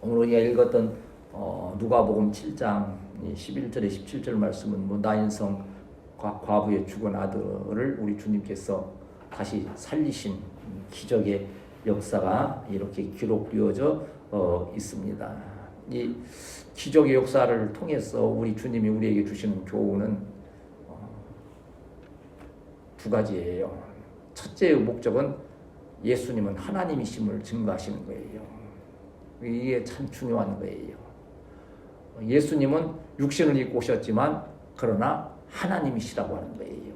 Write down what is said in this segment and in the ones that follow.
오늘 우리가 읽었던 누가복음 7장 11절에 17절 말씀은 뭐 나인성 과부의 죽은 아들을 우리 주님께서 다시 살리신 기적의 역사가 이렇게 기록되어져 있습니다. 이 기적의 역사를 통해서 우리 주님이 우리에게 주시는 교훈은 두 가지예요. 첫째의 목적은 예수님은 하나님이심을 증거하시는 거예요. 이게 참 중요한 거예요. 예수님은 육신을 입고 오셨지만 그러나 하나님이시라고 하는 거예요.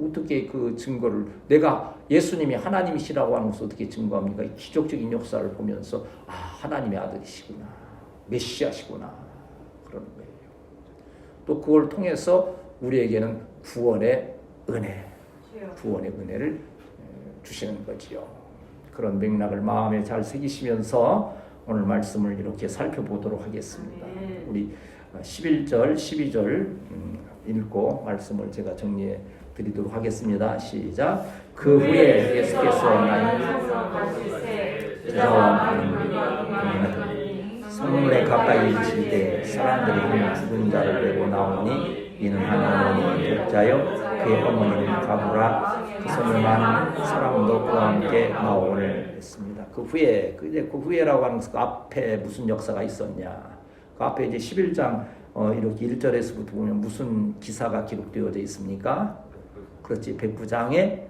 어떻게 그 증거를 내가 예수님이 하나님이시라고 하는 것을 어떻게 증거합니까? 기적적인 역사를 보면서 하나님의 아들이시구나, 메시아시구나 그러는 거예요. 또 그걸 통해서 우리에게는 구원의 은혜를 주시는 거지요. 그런 맥락을 마음에 잘 새기시면서 오늘 말씀을 이렇게 살펴보도록 하겠습니다. 우리 11절, 12절 읽고 말씀을 제가 정리해 드리도록 하겠습니다. 시작. 그 후에 예수께서 제자와 많은 성문에 가까이 이르실 때 사람들이 한 죽은 자를 메고 나오니 이는 한 어머니 독자요 그의 어머니는 가부라. 그 성에 많은 사람도 그와 함께 나오를 했습니다. 그 후에라고 하는 그 앞에 무슨 역사가 있었냐? 그 앞에 이제 11장 이렇게 1절에서부터 보면 무슨 기사가 기록되어져 있습니까? 그렇지, 백부장의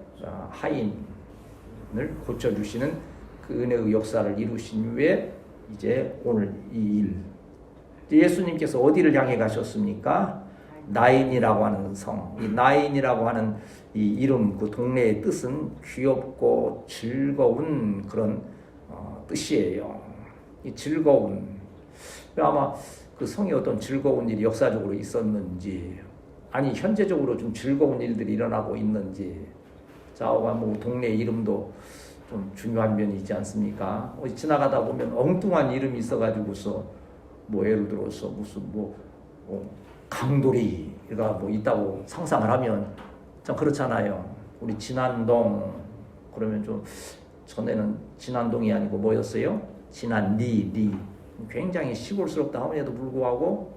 하인을 고쳐주시는 그 은혜의 역사를 이루신 후에 이제 오늘 이 일, 예수님께서 어디를 향해 가셨습니까? 나인이라고 하는 성, 이 나인이라고 하는 이 이름, 그 동네의 뜻은 귀엽고 즐거운 그런 뜻이에요. 이 즐거운, 아마 그 성에 어떤 즐거운 일이 역사적으로 있었는지, 아니 현재적으로 좀 즐거운 일들이 일어나고 있는지, 자오가 뭐 동네 이름도 좀 중요한 면이 있지 않습니까? 지나가다 보면 엉뚱한 이름이 있어가지고서 뭐 예를 들어서 무슨 강돌이가 뭐 있다고 상상을 하면 참 그렇잖아요. 우리 진안동 그러면 좀 전에는 진안동이 아니고 뭐였어요? 진안리. 굉장히 시골스럽다 함에도 불구하고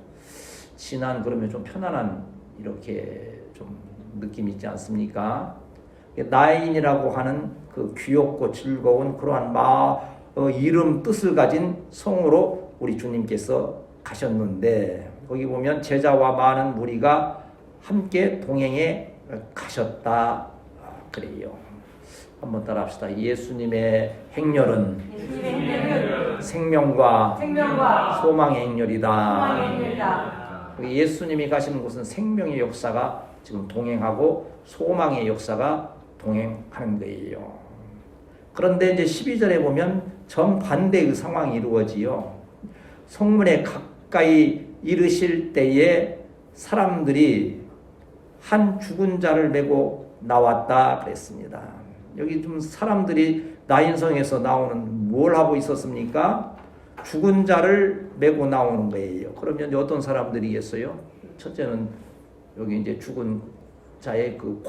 진안 그러면 좀 편안한 이렇게 좀 느낌이 있지 않습니까? 나인이라고 하는 그 귀엽고 즐거운 그러한 이름 뜻을 가진 성으로 우리 주님께서 가셨는데 거기 보면 제자와 많은 무리가 함께 동행해 가셨다 그래요. 한번 따라합시다. 예수님의 행렬은 생명과 소망의 행렬이다. 예수님이 가시는 곳은 생명의 역사가 지금 동행하고 소망의 역사가 동행하는 거예요. 그런데 이제 12절에 보면 정반대의 상황이 이루어지요. 성문에 가까이 이르실 때에 사람들이 한 죽은 자를 메고 나왔다 그랬습니다. 여기 좀 사람들이 나인성에서 나오는 뭘 하고 있었습니까? 죽은 자를 메고 나오는 거예요. 그러면 이제 어떤 사람들이겠어요? 첫째는 여기 이제 죽은 자의 그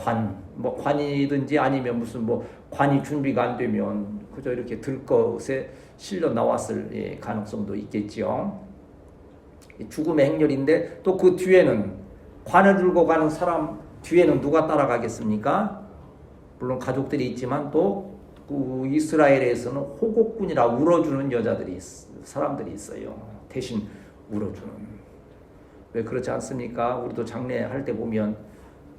관이든지 아니면 무슨 관이 준비가 안 되면 그저 이렇게 들것에 실려 나왔을 가능성도 있겠지요. 죽음의 행렬인데 또 그 뒤에는 관을 들고 가는 사람 뒤에는 누가 따라가겠습니까? 물론 가족들이 있지만 또 그 이스라엘에서는 호곡군이라 울어주는 사람들이 있어요. 대신 울어주는. 왜 그렇지 않습니까? 우리도 장례할 때 보면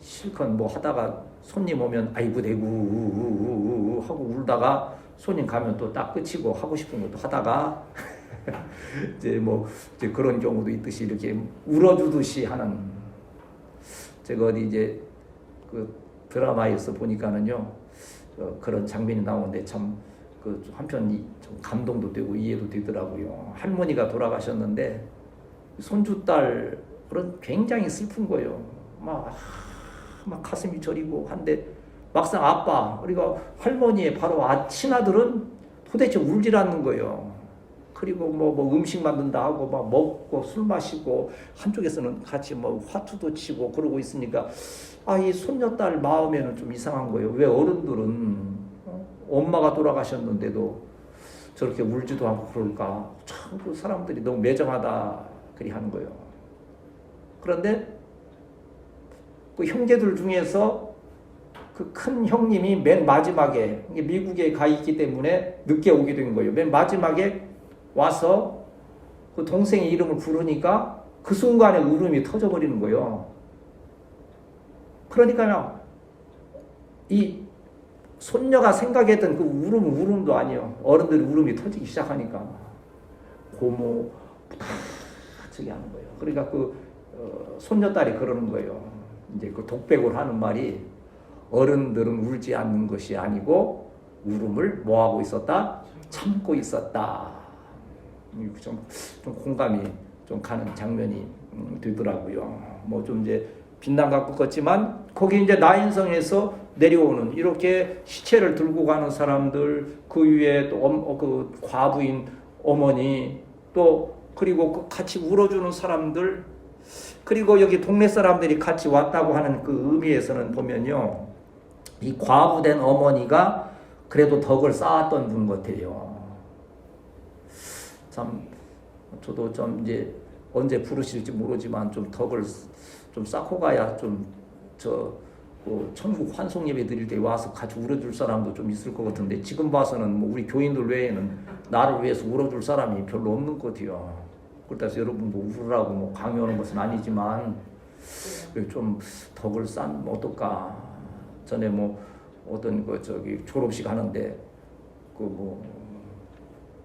실컷 하다가 손님 오면 아이고 대구 하고 울다가 손님 가면 또 딱 끝이고 하고 싶은 것도 하다가 이제 그런 경우도 있듯이 이렇게 울어주듯이 하는. 제가 어디 이제 그 드라마에서 보니까는요 그런 장면이 나오는데 참 그 한편 좀 감동도 되고 이해도 되더라고요. 할머니가 돌아가셨는데 손주딸 그런 굉장히 슬픈 거예요. 막 가슴이 저리고 한데 막상 아빠 그리고 할머니의 바로 친아들은 도대체 울질 않는 거예요. 그리고 음식 만든다 하고 먹고 술 마시고 한쪽에서는 같이 화투도 치고 그러고 있으니까 이 손녀딸 마음에는 좀 이상한 거예요. 왜 어른들은 엄마가 돌아가셨는데도 저렇게 울지도 않고 그럴까? 참 참 그 사람들이 너무 매정하다 그리 하는 거예요. 그런데 그 형제들 중에서 그 큰 형님이 맨 마지막에 미국에 가 있기 때문에 늦게 오게 된 거예요. 맨 마지막에 와서 그 동생의 이름을 부르니까 그 순간에 울음이 터져버리는 거예요. 그러니까요, 이 손녀가 생각했던 그 울음은 울음도 아니에요. 어른들이 울음이 터지기 시작하니까 고모 다 저기 하는 거예요. 그러니까 그 손녀딸이 그러는 거예요. 이제 그 독백을 하는 말이 어른들은 울지 않는 것이 아니고 울음을 뭐 하고 있었다? 참고 있었다. 좀 공감이 좀 가는 장면이 되더라고요. 뭐 좀 이제 빈난 갖고 껐지만 거기 이제 나인성에서 내려오는 이렇게 시체를 들고 가는 사람들, 그 위에 또 그 과부인 어머니, 또 그리고 그 같이 울어주는 사람들, 그리고 여기 동네 사람들이 같이 왔다고 하는 그 의미에서는 보면요, 이 과부된 어머니가 그래도 덕을 쌓았던 분 같아요. 참 저도 좀 이제 언제 부르실지 모르지만 좀 덕을 좀 쌓고 가야 좀 천국 환송 예배 드릴 때 와서 같이 울어줄 사람도 좀 있을 것 같은데, 지금 봐서는 뭐 우리 교인들 외에는 나를 위해서 울어줄 사람이 별로 없는 것 같아요. 그렇다고 여러분 뭐 울으라고 뭐 강요하는 것은 아니지만 좀 덕을 쌓으면 어떨까. 전에 뭐 어떤 그 저기 졸업식 하는데 그 뭐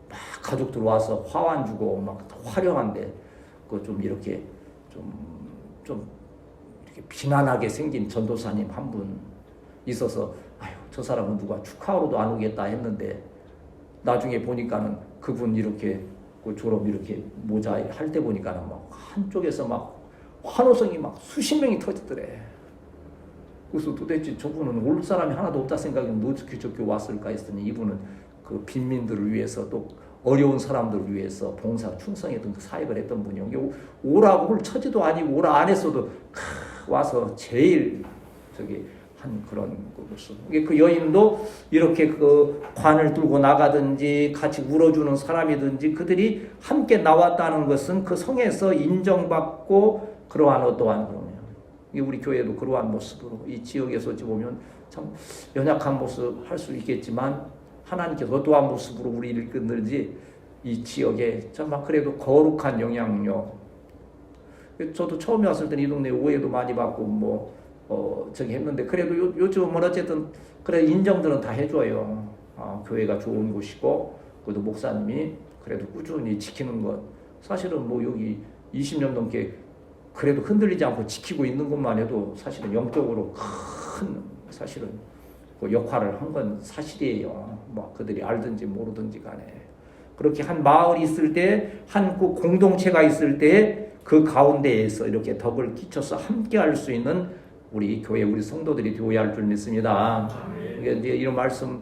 막 가족들 와서 화환 주고 막 화려한데 그 좀 이렇게 좀 이렇게 비난하게 생긴 전도사님 한 분 있어서, 아유 저 사람은 누가 축하하러도 안 오겠다 했는데 나중에 보니까는 그분 이렇게 그 졸업 이렇게 모자 할 때 보니까는 막 한쪽에서 막 환호성이 막 수십 명이 터지더래. 그래서 도대체 저분은 올 사람이 하나도 없다 생각이면 어떻게 저렇게 왔을까 했더니, 이분은 그 빈민들을 위해서 또 어려운 사람들을 위해서 봉사 충성했던 그 사역을 했던 분이요. 오라고 올 처지도 아니고 오라 안 했어도 와서 제일 저기 한 그런 것을. 그 여인도 이렇게 그 관을 들고 나가든지 같이 울어주는 사람이든지 그들이 함께 나왔다는 것은 그 성에서 인정받고 그러한 어떠한 그러면 우리 교회도 그러한 모습으로 이 지역에서 보면 참 연약한 모습 할 수 있겠지만 하나님께서 어떠한 모습으로 우리를 이끌는지 이 지역에 정말 그래도 거룩한 영향력. 저도 처음에 왔을 때는 이 동네 오해도 많이 받고 뭐 저기 했는데, 그래도 요즘은 어쨌든 그래 인정들은 다 해줘요. 교회가 좋은 곳이고 그래도 목사님이 그래도 꾸준히 지키는 것, 사실은 뭐 여기 20년 넘게 그래도 흔들리지 않고 지키고 있는 것만 해도 사실은 영적으로 큰 사실은 그 역할을 한 건 사실이에요. 뭐 그들이 알든지 모르든지 간에 그렇게 한 마을이 있을 때, 한 그 공동체가 있을 때 그 가운데에서 이렇게 덕을 끼쳐서 함께 할 수 있는 우리 교회, 우리 성도들이 되어야 할 줄 믿습니다. 이제 이런 말씀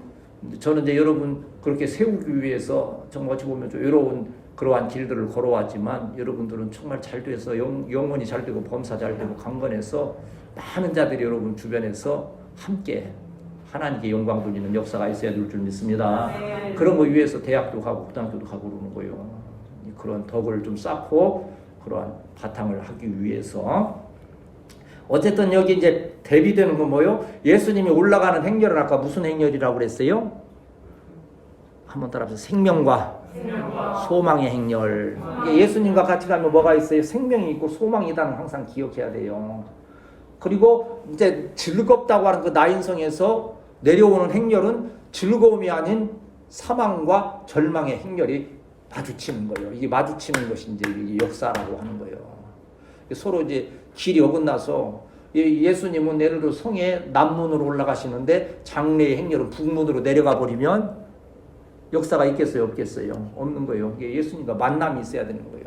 저는 이제 여러분 그렇게 세우기 위해서 정말 어찌 보면 좀 외로운 그러한 길들을 걸어왔지만, 여러분들은 정말 잘 돼서 영혼이 잘 되고 범사 잘 되고 강건해서 많은 자들이 여러분 주변에서 함께 하나님께 영광 돌리는 역사가 있어야 될 줄 믿습니다. 그런 거 위해서 대학도 가고 고등학교도 가고 그러는 거예요. 그런 덕을 좀 쌓고 그러한 바탕을 하기 위해서. 어쨌든 여기 이제 대비되는 건 뭐요? 예수님이 올라가는 행렬은 아까 무슨 행렬이라고 그랬어요? 한번 따라해서 생명과 소망의 행렬. 예수님과 같이 가면 뭐가 있어요? 생명이 있고 소망이 있다는 항상 기억해야 돼요. 그리고 이제 즐겁다고 하는 그 나인성에서 내려오는 행렬은 즐거움이 아닌 사망과 절망의 행렬이 마주치는 거예요. 이게 마주치는 것이 이제 이게 역사라고 하는 거예요. 서로 이제 길이 어긋나서 예수님은 예를 들어 성에 남문으로 올라가시는데 장례의 행렬은 북문으로 내려가 버리면 역사가 있겠어요? 없겠어요? 없는 거예요. 이게 예수님과 만남이 있어야 되는 거예요.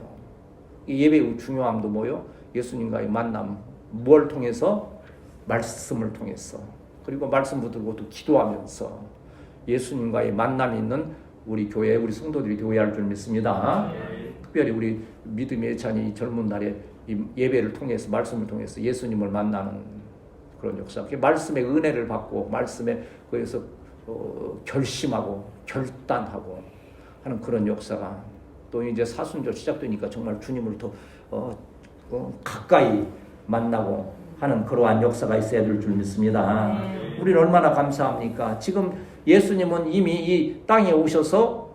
예배의 중요함도 뭐예요? 예수님과의 만남. 뭘 통해서? 말씀을 통해서. 그리고 말씀 붙들고 또 기도하면서 예수님과의 만남이 있는 우리 교회, 우리 성도들이 되어야 할 줄 믿습니다. 특별히 우리 믿음의 애찬이 젊은 날에 이 예배를 통해서, 말씀을 통해서 예수님을 만나는 그런 역사. 말씀의 은혜를 받고 말씀에 거기서 결심하고 결단하고 하는 그런 역사가 또 이제 사순절 시작되니까 정말 주님을 더 가까이 만나고 하는 그러한 역사가 있어야 될 줄 믿습니다. 우리는 얼마나 감사합니까? 지금 예수님은 이미 이 땅에 오셔서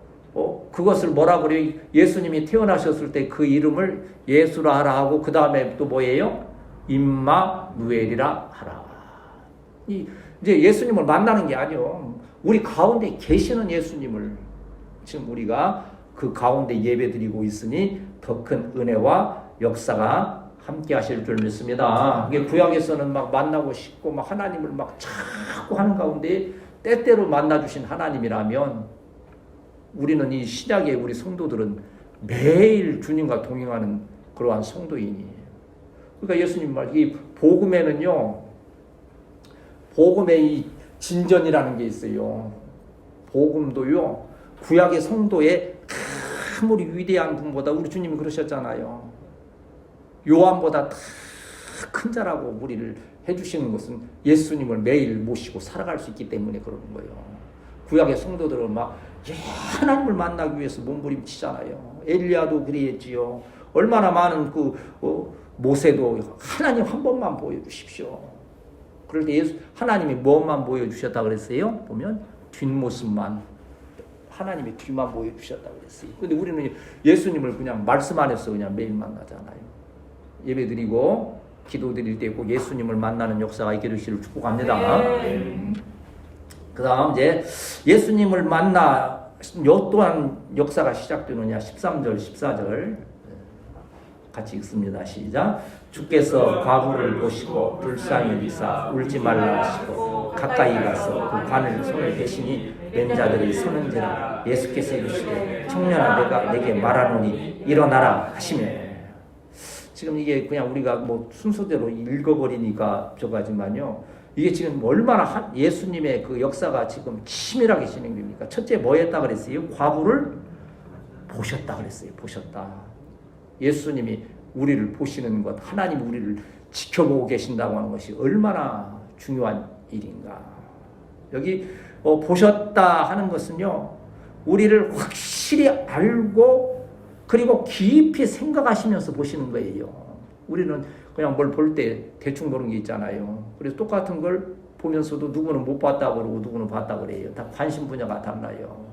그것을 뭐라 그래요? 예수님이 태어나셨을 때 그 이름을 예수라 하라 하고 그 다음에 또 뭐예요? 임마누엘이라 하라. 이제 예수님을 만나는 게 아니요. 우리 가운데 계시는 예수님을 지금 우리가 그 가운데 예배드리고 있으니 더 큰 은혜와 역사가 함께 하실 줄 믿습니다. 이게 구약에서는 막 만나고 싶고 막 하나님을 막 자꾸 하는 가운데 때때로 만나주신 하나님이라면 우리는 이 신약의 우리 성도들은 매일 주님과 동행하는 그러한 성도인이에요. 그러니까 예수님 말, 이 복음에는요, 복음의 이 진전이라는 게 있어요. 복음도요, 구약의 성도의 아무리 위대한 분보다 우리 주님이 그러셨잖아요. 요한보다 다 큰 자라고 우리를 해주시는 것은 예수님을 매일 모시고 살아갈 수 있기 때문에 그러는 거예요. 구약의 성도들은 막 하나님을 만나기 위해서 몸부림치잖아요. 엘리야도 그랬지요. 얼마나 많은 모세도 하나님 한 번만 보여주십시오. 그럴 때 하나님이 뭐만 보여주셨다 그랬어요? 보면 뒷모습만, 하나님의 뒤만 보여주셨다 그랬어요. 근데 우리는 예수님을 그냥 말씀 안에서 그냥 매일 만나잖아요. 예배 드리고 기도 드릴 때 꼭 예수님을 만나는 역사가 있게 되시기를 축복합니다. 그 다음 이제 예수님을 만나 요 또한 역사가 시작되느냐 13절 14절 같이 읽습니다. 시작. 주께서 과부를 보시고 불쌍히 여기사 울지 말라 하시고 가까이 가서 그 관을 손에 대시니 뵌 자들이 서는지라. 예수께서 이르시되 청년아 내가 내게 말하노니 일어나라 하시매. 지금 이게 그냥 우리가 뭐 순서대로 읽어버리니까 저거지만요. 이게 지금 얼마나 예수님의 그 역사가 지금 치밀하게 진행됩니까? 첫째 뭐 했다 그랬어요? 과부를 보셨다 그랬어요. 보셨다. 예수님이 우리를 보시는 것, 하나님 우리를 지켜보고 계신다고 하는 것이 얼마나 중요한 일인가. 여기 보셨다 하는 것은요, 우리를 확실히 알고 그리고 깊이 생각하시면서 보시는 거예요. 우리는 그냥 뭘 볼 때 대충 보는 게 있잖아요. 그래서 똑같은 걸 보면서도 누구는 못 봤다 그러고 누구는 봤다 그래요. 다 관심 분야가 달라요.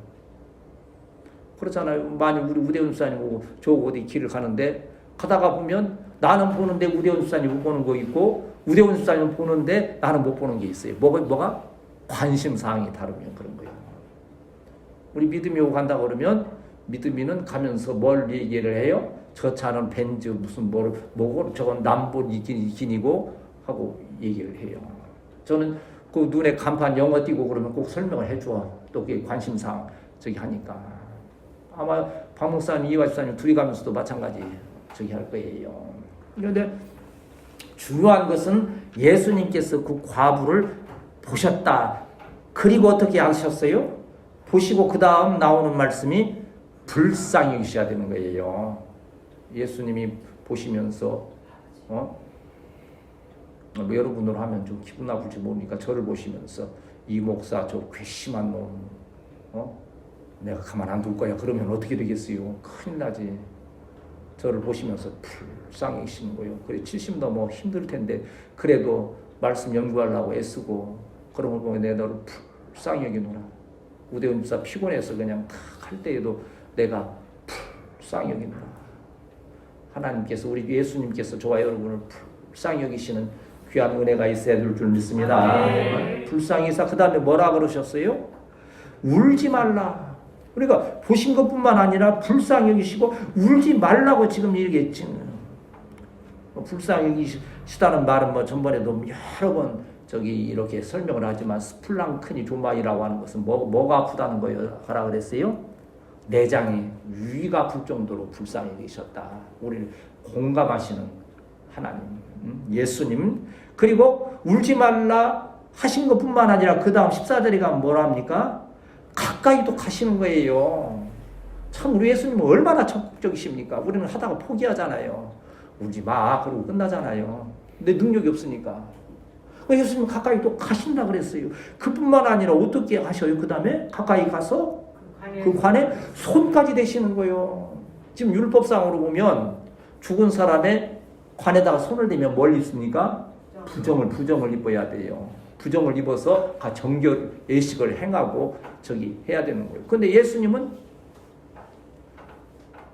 그렇잖아요. 만약 우리 우대훈 수사님 보고 저 어디 길을 가는데 가다가 보면 나는 보는데 우대훈 수사님 못 보는 거 있고 우대훈 수사님 보는데 나는 못 보는 게 있어요. 뭐가? 관심사항이 다르면 그런 거예요. 우리 믿음이 오고 간다 그러면 믿음이는 가면서 뭘 얘기를 해요? 저 차는 벤츠 무슨 뭐고 저건 람보르기니고 하고 얘기를 해요. 저는 그 눈에 간판 영어 띄고 그러면 꼭 설명을 해줘. 또 그게 관심사항 저기 하니까. 아마 박 목사님, 이화 집사님 둘이 가면서도 마찬가지 저기 할 거예요. 그런데 중요한 것은 예수님께서 그 과부를 보셨다. 그리고 어떻게 하셨어요? 보시고 그 다음 나오는 말씀이 불쌍히 여기셔야 되는 거예요. 예수님이 보시면서 뭐 여러분으로 하면 좀 기분 나쁠지 모르니까 저를 보시면서 이 목사 저 괘씸한 놈 내가 가만 안 둘 거야. 그러면 어떻게 되겠어요? 큰일 나지. 저를 보시면서 불쌍히 계시는 거예요. 그래 70 넘어 힘들 텐데 그래도 말씀 연구하려고 애쓰고 그런 걸 보면 내가 너를 불쌍히 여기노라. 우대훈 집사 피곤해서 그냥 탁 할 때에도 내가 불쌍히 여기노라. 하나님께서 우리 예수님께서 저와 여러분을 불쌍히 여기시는 귀한 은혜가 있어야 될 줄 믿습니다. 불쌍히 여기사 그 다음에 뭐라 그러셨어요? 울지 말라. 그러니까 보신 것뿐만 아니라 불쌍히 여기시고 울지 말라고 지금 얘기했지. 불쌍히 여기시다는 말은 뭐 전번에도 여러 번 저기 이렇게 설명을 하지만 스플랑크니 조마이라고 하는 것은 뭐가 아프다는 거예요? 하라 그랬어요? 내장에 위가 아플 정도로 불쌍히 계셨다. 우리를 공감하시는 하나님, 예수님. 그리고 울지 말라 하신 것뿐만 아니라 그 다음 14절에 가면 뭐라 합니까? 가까이도 가시는 거예요. 참 우리 예수님은 얼마나 적극적이십니까? 우리는 하다가 포기하잖아요. 울지 마 그러고 끝나잖아요. 근데 능력이 없으니까. 예수님은 가까이 또 가신다 그랬어요. 그뿐만 아니라 어떻게 하셔요? 그 다음에 가까이 가서 그 관에 손까지 대시는 거예요. 지금 율법상으로 보면 죽은 사람의 관에다가 손을 대면 뭘 입습니까? 부정을 입어야 돼요. 부정을 입어서 정결 예식을 행하고 저기 해야 되는 거예요. 근데 예수님은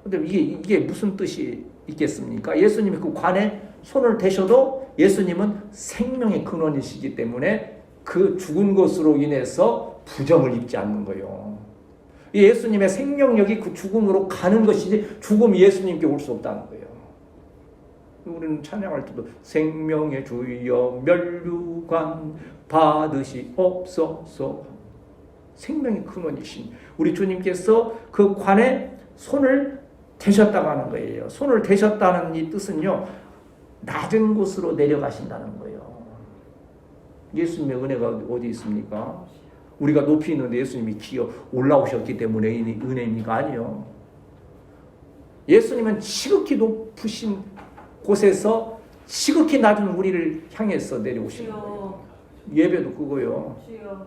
근데 이게 무슨 뜻이 있겠습니까? 예수님이 그 관에 손을 대셔도 예수님은 생명의 근원이시기 때문에 그 죽은 것으로 인해서 부정을 입지 않는 거예요. 예수님의 생명력이 그 죽음으로 가는 것이지 죽음이 예수님께 올 수 없다는 거예요. 우리는 찬양할 때도 생명의 주여 면류관 받으시옵소서. 생명의 근원이신 우리 주님께서 그 관에 손을 대셨다고 하는 거예요. 손을 대셨다는 이 뜻은요, 낮은 곳으로 내려가신다는 거예요. 예수님의 은혜가 어디 있습니까? 우리가 높이 있는데 예수님이 기어 올라오셨기 때문에 은혜입니까? 아니요. 예수님은 지극히 높으신 곳에서 지극히 낮은 우리를 향해서 내려오시는 거예요. 예배도 그거요.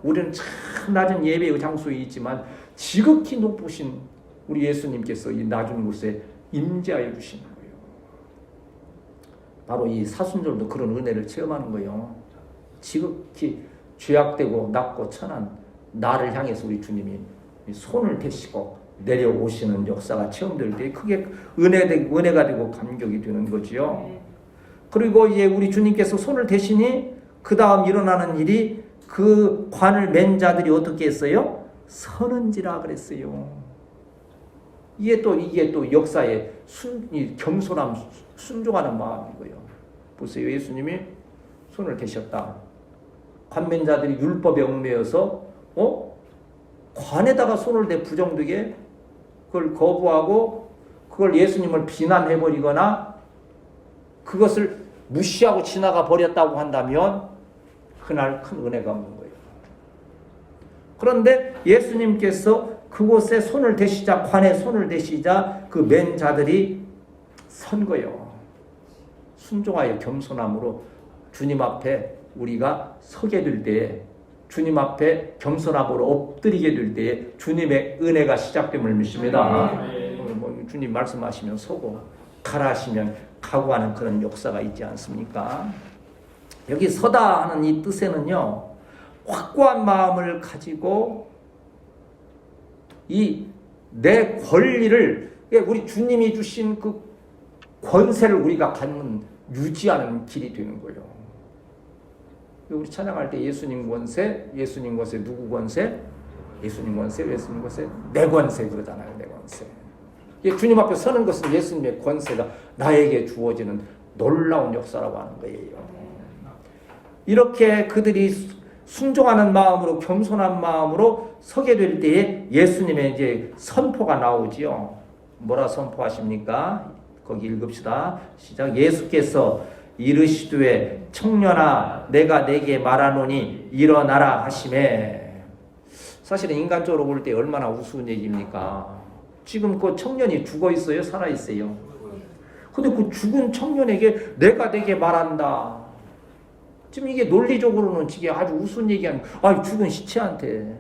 우리는 참 낮은 예배의 장소에 있지만 지극히 높으신 우리 예수님께서 이 낮은 곳에 임재하여 주시는 거예요. 바로 이 사순절도 그런 은혜를 체험하는 거예요. 지극히 죄악되고 낮고 천한 나를 향해서 우리 주님이 손을 대시고 내려오시는 역사가 체험될 때 크게 은혜가 되고 감격이 되는 거지요. 그리고 이제 우리 주님께서 손을 대시니 그 다음 일어나는 일이 그 관을 맨 자들이 어떻게 했어요? 서는지라 그랬어요. 이게 또 역사의 겸손함, 순종하는 마음이고요. 보세요. 예수님이 손을 대셨다. 관맨자들이 율법에 얽매여서 관에다가 손을 대 부정되게 그걸 거부하고 그걸 예수님을 비난해버리거나 그것을 무시하고 지나가 버렸다고 한다면 그날 큰 은혜가 없는 거예요. 그런데 예수님께서 그곳에 손을 대시자, 관에 손을 대시자 그 맨 자들이 선 거예요. 순종하여 겸손함으로 주님 앞에 우리가 서게 될 때에, 주님 앞에 겸손함으로 엎드리게 될 때에 주님의 은혜가 시작됨을 믿습니다. 주님 말씀하시면 서고 가라 하시면 가고 하는 그런 역사가 있지 않습니까? 여기 서다 하는 이 뜻에는요, 확고한 마음을 가지고 이 내 권리를, 우리 주님이 주신 그 권세를 우리가 갖는, 유지하는 길이 되는 거예요. 우리 찬양할 때 예수님 권세 누구 권세? 예수님 권세, 내 권세 그러잖아요. 내 권세. 주님 앞에 서는 것은 예수님의 권세가 나에게 주어지는 놀라운 역사라고 하는 거예요. 이렇게 그들이 순종하는 마음으로, 겸손한 마음으로 서게 될 때에 예수님의 이제 선포가 나오지요. 뭐라 선포하십니까? 거기 읽읍시다. 시작. 예수께서 이르시되 청년아 내가 내게 말하노니 일어나라 하시매. 사실은 인간적으로 볼 때 얼마나 우스운 얘기입니까? 지금 그 청년이 죽어 있어요? 살아 있어요? 근데 그 죽은 청년에게 내가 내게 말한다. 지금 이게 논리적으로는 이게 아주 우스운 얘기하는, 죽은 시체한테.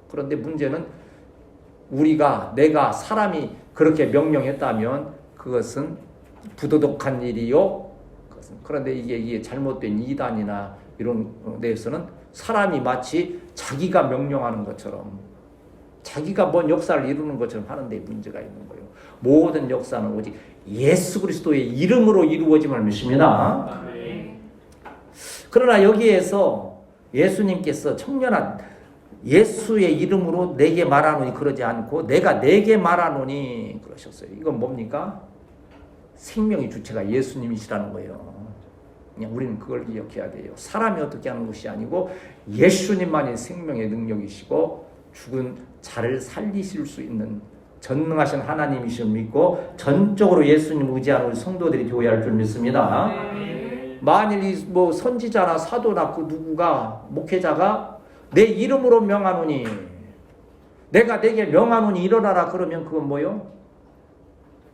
그런데 문제는 내가 사람이 그렇게 명령했다면 그것은 부도덕한 일이요. 그런데 이게 잘못된 이단이나 이런 데에서는 사람이 마치 자기가 명령하는 것처럼, 자기가 뭔 역사를 이루는 것처럼 하는데 문제가 있는 거예요. 모든 역사는 오직 예수 그리스도의 이름으로 이루어짐을 믿습니다. 그러나 여기에서 예수님께서 청년아 예수의 이름으로 내게 말하노니 그러지 않고 내가 내게 말하노니 그러셨어요. 이건 뭡니까? 생명의 주체가 예수님이시라는 거예요. 그냥 우리는 그걸 기억해야 돼요. 사람이 어떻게 하는 것이 아니고 예수님만이 생명의 능력이시고 죽은 자를 살리실 수 있는 전능하신 하나님이심을 믿고 전적으로 예수님 의지하는 우리 성도들이 되어야 할 줄 믿습니다. 만일 선지자나 사도나 그 누구가, 목회자가 내 이름으로 명하노니, 내가 내게 명하노니 일어나라 그러면 그건 뭐요?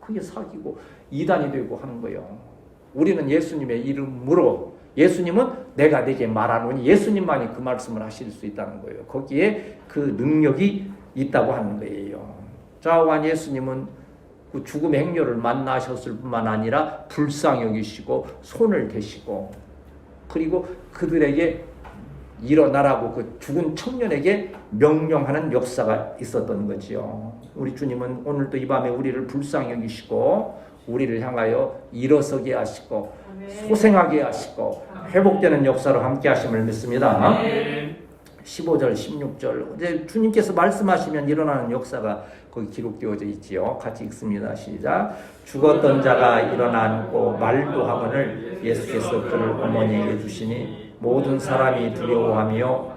그게 사기고 이단이 되고 하는 거예요. 우리는 예수님의 이름으로, 예수님은 내가 내게 말하노니 예수님만이 그 말씀을 하실 수 있다는 거예요. 거기에 그 능력이 있다고 하는 거예요. 좌우한 예수님은 그 죽음의 행렬을 만나셨을 뿐만 아니라 불쌍히 여기시고 손을 대시고 그리고 그들에게 일어나라고 그 죽은 청년에게 명령하는 역사가 있었던 거지요. 우리 주님은 오늘도 이 밤에 우리를 불쌍히 여기시고 우리를 향하여 일어서게 하시고 소생하게 하시고 회복되는 역사로 함께 하심을 믿습니다. 15절 16절 이제 주님께서 말씀하시면 일어나는 역사가 거기 기록되어져 있지요. 같이 읽습니다. 시작. 죽었던 자가 일어나고 말도 하거늘 예수께서 그를 어머니에게 주시니 모든 사람이 두려워하며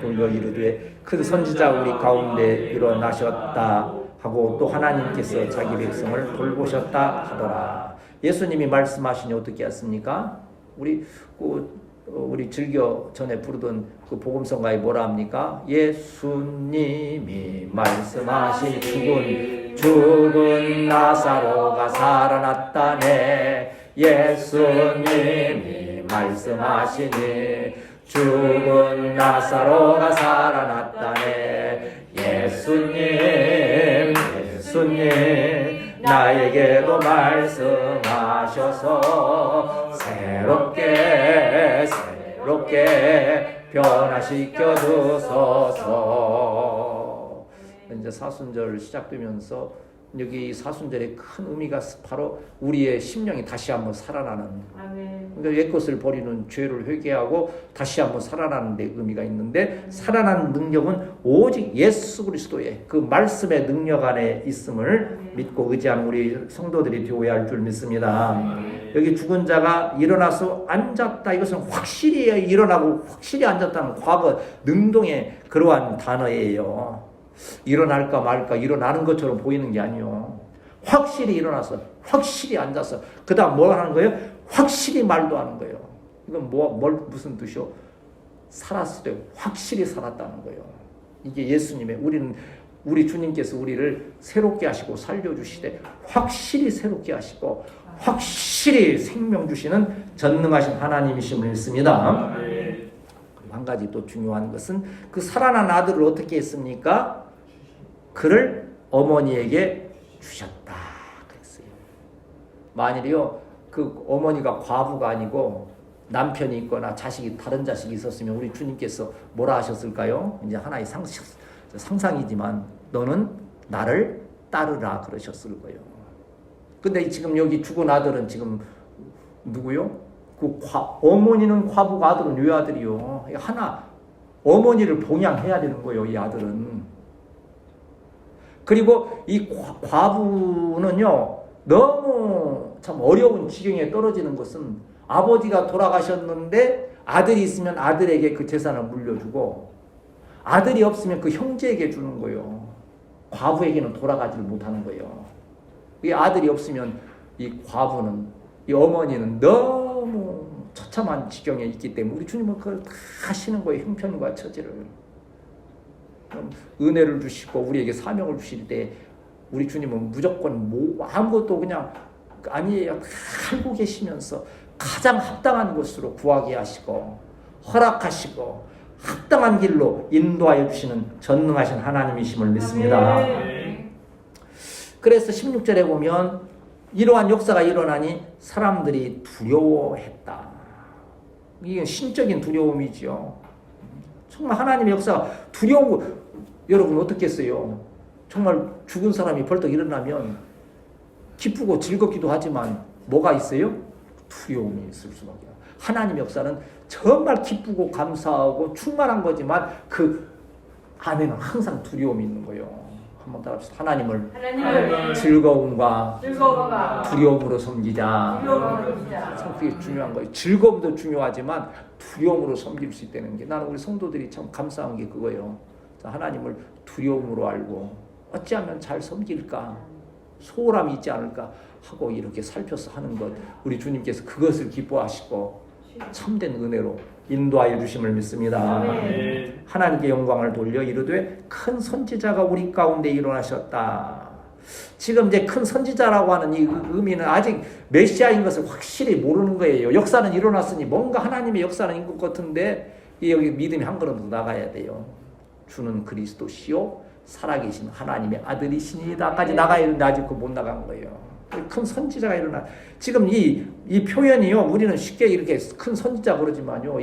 돌려 이르되 큰 선지자 우리 가운데 일어나셨다 하고 또 하나님께서 자기 백성을 돌보셨다 하더라. 예수님이 말씀하시니 어떻게 했습니까? 우리 즐겨 전에 부르던 그 복음성가에 뭐라 합니까? 예수님이 말씀하신 죽은 나사로가 살아났다네. 예수님이 말씀하시니 죽은 나사로가 살아났다네. 예수님 나에게도 말씀하셔서 새롭게 변화시켜 주소서. 이제 사순절 시작되면서 여기 사순절의 큰 의미가 바로 우리의 심령이 다시 한번 살아나는, 그러니까 옛것을 버리는 죄를 회개하고 다시 한번 살아나는 데 의미가 있는데, 살아나는 능력은 오직 예수 그리스도의 그 말씀의 능력 안에 있음을 믿고 의지하는 우리 성도들이 되어야 할 줄 믿습니다. 여기 죽은 자가 일어나서 앉았다, 이것은 확실히 일어나고 확실히 앉았다는 과거 능동의 그러한 단어예요. 일어날까 말까 일어나는 것처럼 보이는 게 아니요. 확실히 일어나서 확실히 앉아서 그 다음 뭘 하는 거예요? 확실히 말도 하는 거예요. 이건 무슨 뜻이요? 살았을 때 확실히 살았다는 거예요. 이게 예수님의 우리 주님께서 우리를 새롭게 하시고 살려주시되 확실히 새롭게 하시고 확실히 생명 주시는 전능하신 하나님이심을 믿습니다. 한 가지 또 중요한 것은 그 살아난 아들을 어떻게 했습니까? 그를 어머니에게 주셨다 그랬어요. 만일이요 그 어머니가 과부가 아니고 남편이 있거나 다른 자식이 있었으면 우리 주님께서 뭐라 하셨을까요? 이제 하나의 상상이지만 너는 나를 따르라 그러셨을 거예요. 근데 지금 여기 죽은 아들은 지금 누구요? 어머니는 과부가, 아들은 외아들이요. 하나 어머니를 봉양해야 되는 거예요, 이 아들은. 그리고 이 과부는요 너무 참 어려운 지경에 떨어지는 것은 아버지가 돌아가셨는데 아들이 있으면 아들에게 그 재산을 물려주고 아들이 없으면 그 형제에게 주는 거예요. 과부에게는 돌아가지를 못하는 거예요. 이 아들이 없으면 이 과부는, 이 어머니는 너무 처참한 지경에 있기 때문에 우리 주님은 그걸 다 하시는 거예요. 형편과 처지를. 은혜를 주시고 우리에게 사명을 주실 때 우리 주님은 무조건 아무것도 그냥 아니에요. 다 알고 계시면서 가장 합당한 것으로 구하게 하시고 허락하시고 합당한 길로 인도하여 주시는 전능하신 하나님이심을 믿습니다. 그래서 16절에 보면 이러한 역사가 일어나니 사람들이 두려워했다. 이게 신적인 두려움이죠. 정말 하나님의 역사가 두려운 여러분 어떻겠어요? 정말 죽은 사람이 벌떡 일어나면 기쁘고 즐겁기도 하지만 뭐가 있어요? 두려움이 있을 수밖에 없어요. 하나님의 역사는 정말 기쁘고 감사하고 충만한 거지만 그 안에는 항상 두려움이 있는 거예요. 한번 따라합시다. 하나님을 즐거움과 두려움으로 섬기자. 참 그게 중요한 거예요. 즐거움도 중요하지만 두려움으로 섬길 수 있다는 게, 나는 우리 성도들이 참 감사한 게 그거예요. 하나님을 두려움으로 알고 어찌하면 잘 섬길까, 소홀함이 있지 않을까 하고 이렇게 살펴서 하는 것, 우리 주님께서 그것을 기뻐하시고 참된 은혜로 인도하여 주심을 믿습니다. 하나님께 영광을 돌려 이르되 큰 선지자가 우리 가운데 일어나셨다. 지금 이제 큰 선지자라고 하는 이 의미는 아직 메시아인 것을 확실히 모르는 거예요. 역사는 일어났으니 뭔가 하나님의 역사는 인 것 같은데 여기 믿음이 한 걸음 더 나가야 돼요. 주는 그리스도시요 살아계신 하나님의 아들이시니다까지 나가야 되는데 아직 그 못 나간 거예요. 큰 선지자가 일어나. 지금 이 표현이요, 우리는 쉽게 이렇게 큰 선지자 그러지만요,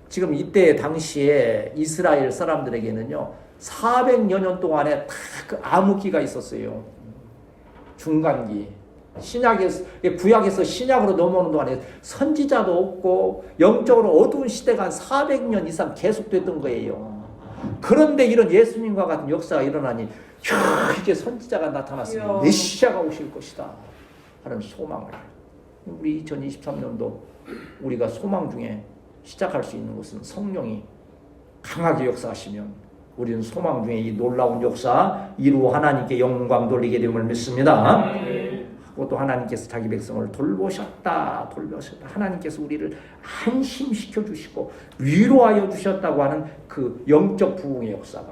지금 이때 당시에 이스라엘 사람들에게는요 400여 년 동안에 다 그 암흑기가 있었어요. 중간기. 구약에서 신약으로 넘어오는 동안에 선지자도 없고 영적으로 어두운 시대가 한 400년 이상 계속됐던 거예요. 그런데 이런 예수님과 같은 역사가 일어나니 이제 선지자가 나타났습니다. 메시아가 오실 것이다 하는 소망을. 우리 2023년도 우리가 소망 중에 시작할 수 있는 것은 성령이 강하게 역사하시면 우리는 소망 중에 이 놀라운 역사 이루어 하나님께 영광 돌리게 됨을 믿습니다. 그것도 하나님께서 자기 백성을 돌보셨다. 하나님께서 우리를 안심시켜 주시고 위로하여 주셨다고 하는 그 영적 부흥의 역사가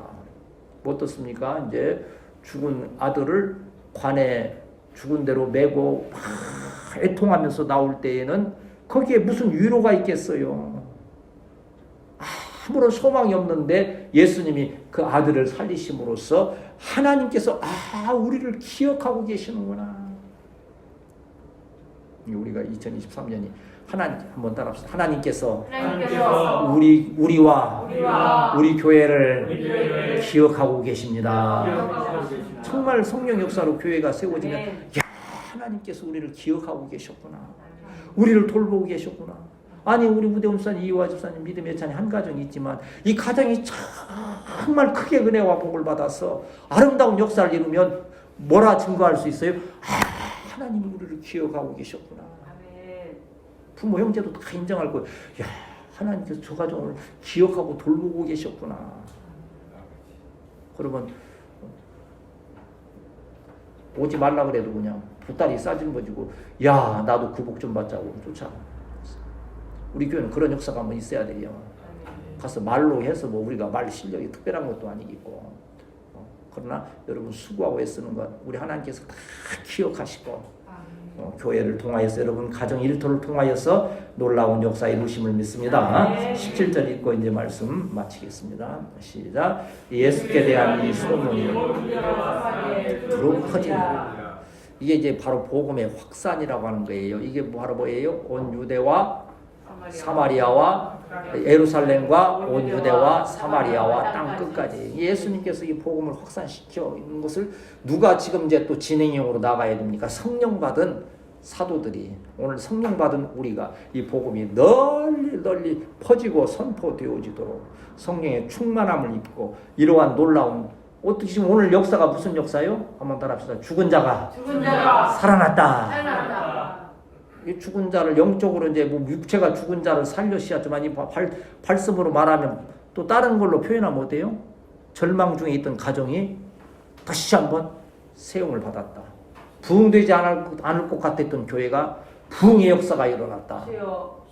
뭐 어떻습니까? 이제 죽은 아들을 관에 죽은 대로 메고 막 애통하면서 나올 때에는 거기에 무슨 위로가 있겠어요? 아무런 소망이 없는데 예수님이 그 아들을 살리심으로써 하나님께서 우리를 기억하고 계시는구나. 우리가 2023년이 하나님 한번 따라합시다. 하나님께서 우리와 우리 교회를 기억하고 계십니다. 정말 성령 역사로 교회가 세워지면 하나님께서 우리를 기억하고 계셨구나. 우리를 돌보고 계셨구나. 아니 우리 우대훈 집사님, 이화 집사님, 믿음의 찬이 한 가정이 있지만 이 가정이 정말 크게 은혜와 복을 받아서 아름다운 역사를 이루면 뭐라 증거할 수 있어요? 하나님이 우리를 기억하고 계셨구나. 부모 형제도 다 인정할 거예요. 야, 하나님께서 저 가정을 기억하고 돌보고 계셨구나. 그러면 오지 말라 그래도 그냥 보따리 싸질머지고 야 나도 그 복 좀 받자고 쫓아. 우리 교회는 그런 역사가 한번 있어야 돼요. 가서 말로 해서 뭐 우리가 말 실력이 특별한 것도 아니고 그러나 여러분 수고하고 애쓰는 것 우리 하나님께서 다 기억하시고 교회를 통하여서 여러분 가정 일터를 통하여서 놀라운 역사 이루심을 믿습니다. 17절 읽고 이제 말씀 마치겠습니다. 시작. 예수께 대한 이 소문이 두루 퍼진다. 이게 이제 바로 복음의 확산이라고 하는 거예요. 이게 바로 뭐예요? 온 유대와 사마리아와 예루살렘과 온 유대와 사마리아와 땅 끝까지 예수님께서 이 복음을 확산시켜 있는 것을 누가 지금 이제 또 진행형으로 나가야 됩니까? 성령 받은 사도들이 오늘 성령 받은 우리가 이 복음이 널리 퍼지고 선포되어지도록 성령의 충만함을 입고 이러한 놀라운 어떻게 지금 오늘 역사가 무슨 역사요? 한번 따라합시다. 죽은 자가 살아났다. 이 죽은 자를 영적으로 이제 뭐 육체가 죽은 자를 살려시하지만 이 발음으로 말하면 또 다른 걸로 표현하면 어때요? 절망 중에 있던 가정이 다시 한번 세움을 받았다. 부흥되지 않을 것 같았던 교회가 부흥의 역사가 일어났다.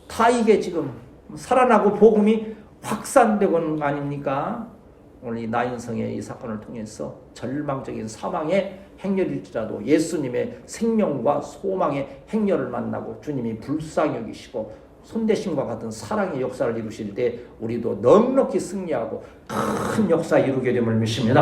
다 이게 지금 살아나고 복음이 확산되는 거 아닙니까? 오늘 이 나인성의 이 사건을 통해서 절망적인 사망의 행렬일지라도 예수님의 생명과 소망의 행렬을 만나고 주님이 불쌍히 여기시고 손대심과 같은 사랑의 역사를 이루실 때 우리도 넉넉히 승리하고 큰 역사 이루게 됨을 믿습니다.